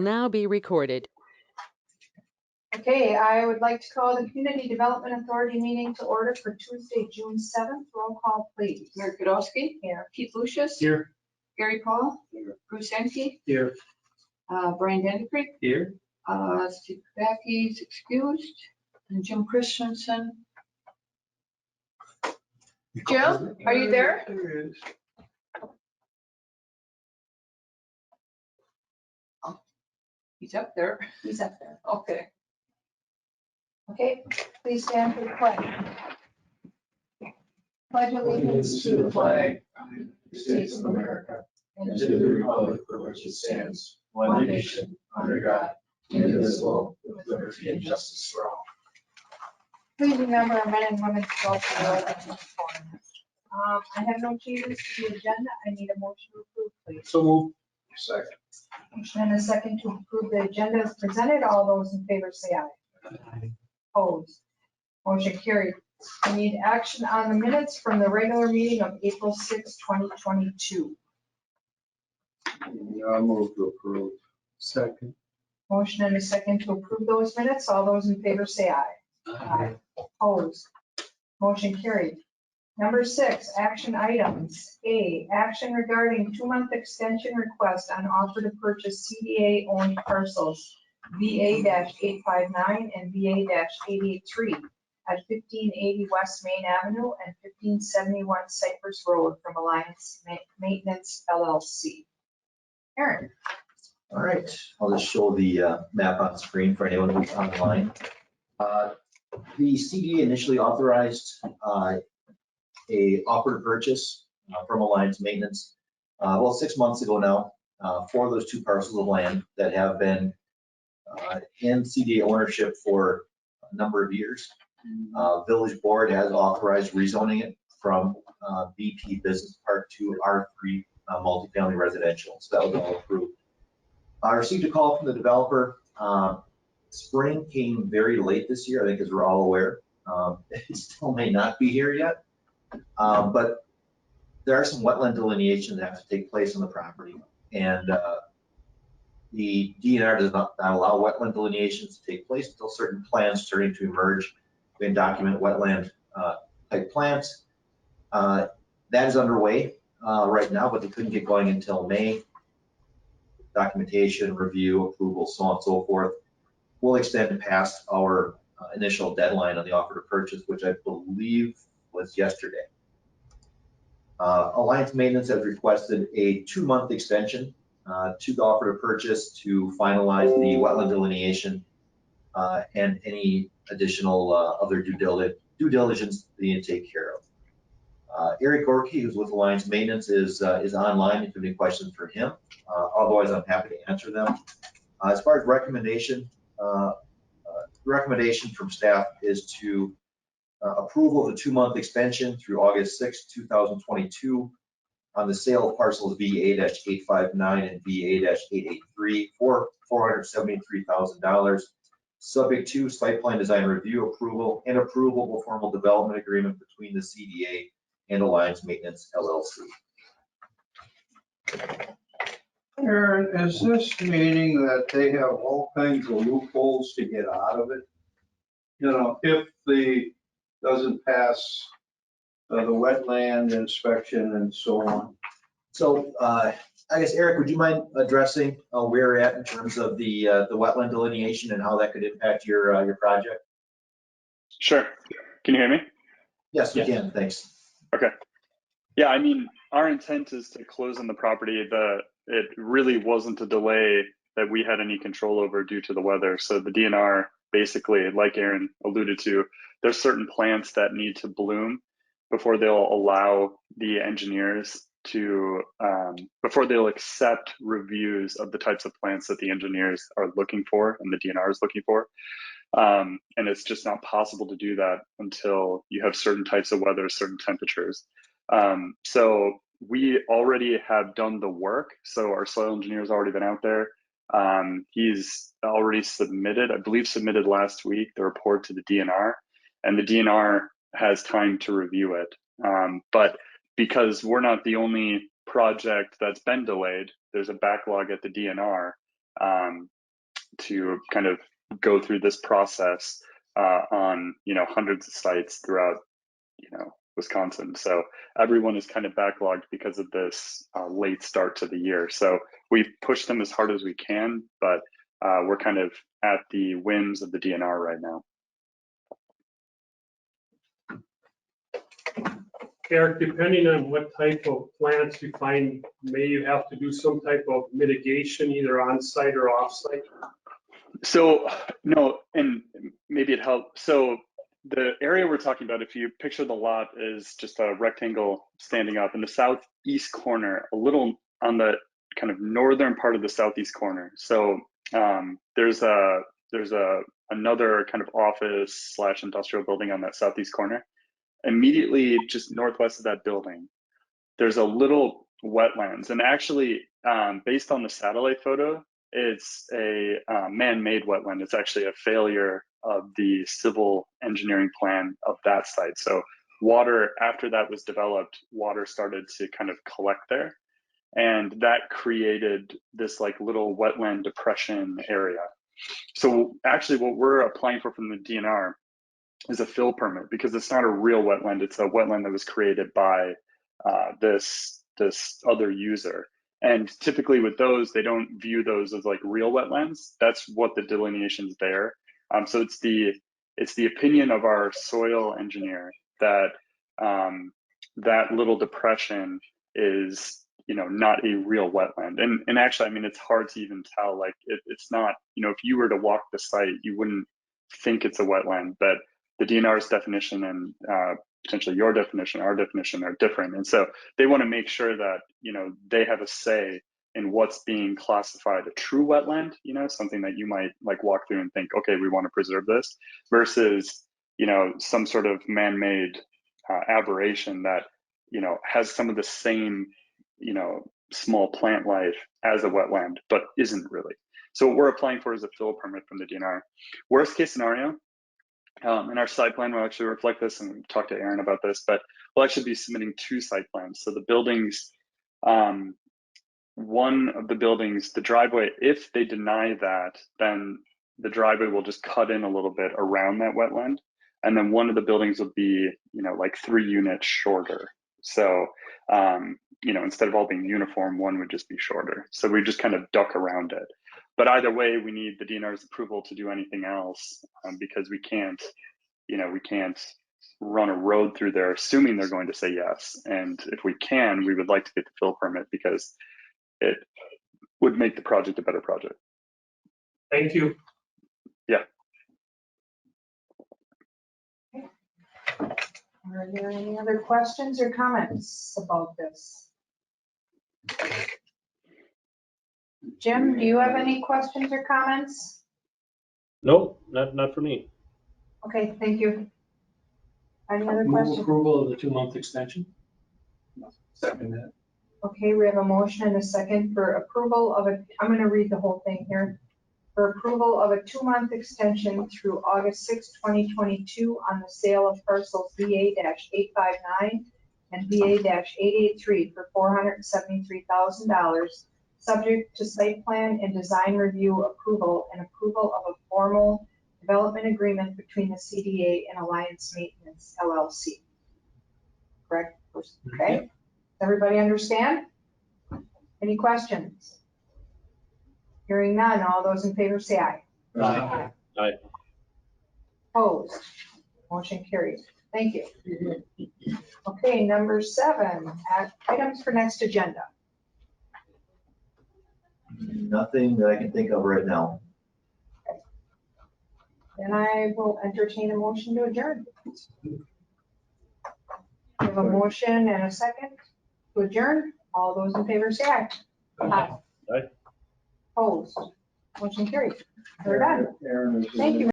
now be recorded. Okay, I would like to call the Community Development Authority meeting to order for Tuesday, June 7th. Roll call, please. Mary Podolsky. Here. Keith Lucius. Here. Gary Paul. Here. Bruce Enke. Here. Brian Vandercreek. Here. Steve Kubacki is excused. And Jim Christensen. Jim, are you there? There he is. He's up there. He's up there. Okay. Okay, please stand for the pledge. Pledge allegiance to the flag of the United States of America and to the republic for which it stands, one nation, under God, indivisible, with liberty and justice for all. Please remember our men and women to vote for the election forum. I have no changes to the agenda. I need a motion to approve, please. So move. Second. Motion and a second to approve the agenda as presented. All those in favor say aye. Opposed. Motion carried. I need action on the minutes from the regular meeting of April 6, 2022. I'll move to approve. Second. Motion and a second to approve those minutes. All those in favor say aye. Aye. Opposed. Motion carried. Number 6, action items. A, action regarding 2-month extension request on offer to purchase CDA-owned parcels VA-859 and VA-883 at 1580 West Main Avenue and 1571 Cypress Road from Alliance Maintenance LLC. Aaron. All right, I'll just show the map on screen for anyone who's online. The CDA initially authorized a offer to purchase from Alliance Maintenance, well, 6 months ago now, for those 2 parcels of land that have been in CDA ownership for a number of years. Village Board has authorized rezoning it from BP Business Park to R3 multifamily residential, so that was all approved. I received a call from the developer. Spring came very late this year, I think, as we're all aware. It still may not be here yet. But there are some wetland delineations that have to take place on the property, and the DNR does not allow wetland delineations to take place until certain plans starting to emerge and document wetland type plans. That is underway right now, but they couldn't get going until May. Documentation, review, approval, so on and so forth will extend past our initial deadline on the offer to purchase, which I believe was yesterday. Alliance Maintenance has requested a 2-month extension to the offer to purchase to finalize the wetland delineation and any additional other due diligence they need to take care of. Eric Gorky, who's with Alliance Maintenance, is online if you have any questions for him. Otherwise, I'm happy to answer them. As far as recommendation from staff is to approval of the 2-month extension through August 6, 2022 on the sale of parcels VA-859 and VA-883 for $473,000, subject to site plan design review approval and approval of a formal development agreement between the CDA and Alliance Maintenance LLC. Aaron, is this meaning that they have all kinds of loopholes to get out of it? You know, if the doesn't pass the wetland inspection and so on? So I guess, Eric, would you mind addressing where we're at in terms of the wetland delineation and how that could impact your project? Sure. Can you hear me? Yes, we can. Thanks. Okay. Yeah, I mean, our intent is to close on the property. It really wasn't a delay that we had any control over due to the weather. So the DNR basically, like Aaron alluded to, there's certain plants that need to bloom before they'll allow the engineers to, before they'll accept reviews of the types of plants that the engineers are looking for and the DNR is looking for. And it's just not possible to do that until you have certain types of weather, certain temperatures. So we already have done the work. So our soil engineer has already been out there. He's already submitted, I believe submitted last week, the report to the DNR, and the DNR has time to review it. But because we're not the only project that's been delayed, there's a backlog at the DNR. to kind of go through this process on hundreds of sites throughout Wisconsin. So everyone is kind of backlogged because of this late start to the year. So we've pushed them as hard as we can, but we're kind of at the whims of the DNR right now. Eric, depending on what type of plants you find, may you have to do some type of mitigation, either on-site or off-site? So no, and maybe it helps. So the area we're talking about, if you picture the lot is just a rectangle standing up in the southeast corner, a little on the kind of northern part of the southeast corner. So there's another kind of office / industrial building on that southeast corner. Immediately just northwest of that building, there's a little wetlands, and actually based on the satellite photo, it's a man-made wetland. It's actually a failure of the civil engineering plan of that site. So water, after that was developed, water started to kind of collect there, and that created this like little wetland depression area. So actually what we're applying for from the DNR is a fill permit, because it's not a real wetland. It's a wetland that was created by this other user. And typically with those, they don't view those as like real wetlands. That's what the delineation's there. So it's the opinion of our soil engineer that that little depression is not a real wetland. And actually, I mean, it's hard to even tell. Like it's not, if you were to walk the site, you wouldn't think it's a wetland, but the DNR's definition and potentially your definition, our definition are different. And so they want to make sure that, they have a say in what's being classified a true wetland, something that you might like walk through and think, okay, we want to preserve this, versus, some sort of man-made aberration that, has some of the same, small plant life as a wetland, but isn't really. So what we're applying for is a fill permit from the DNR. Worst case scenario, and our site plan will actually reflect this, and we've talked to Aaron about this, but we'll actually be submitting 2 site plans. So the buildings, one of the buildings, the driveway, if they deny that, then the driveway will just cut in a little bit around that wetland. And then one of the buildings will be, like 3 units shorter. So, instead of all being uniform, one would just be shorter. So we just kind of duck around it. But either way, we need the DNR's approval to do anything else, because we can't run a road through there assuming they're going to say yes. And if we can, we would like to get the fill permit, because it would make the project a better project. Thank you. Yeah. Are there any other questions or comments about this? Jim, do you have any questions or comments? No, not for me. Okay, thank you. Any other Move questions? approval of the 2-month extension. Second that. Okay, we have a motion and a second for approval of a, I'm going to read the whole thing here. For approval of a 2-month extension through August 6, 2022 on the sale of parcels VA-859 and VA-883 for $473,000, subject to site plan and design review approval and approval of a formal development agreement between the CDA and Alliance Maintenance LLC. Correct? Okay. Everybody understand? Any questions? Hearing none, all those in favor say aye. Aye. Aye. Opposed? Motion carries. Thank you. Okay, number 7, items for next agenda. Nothing that I can think of right now. Then I will entertain a motion to adjourn. We have a motion and a second to adjourn. All those in favor say aye. Aye. Aye. Opposed? Motion carries. We're done. Aaron, Thank you.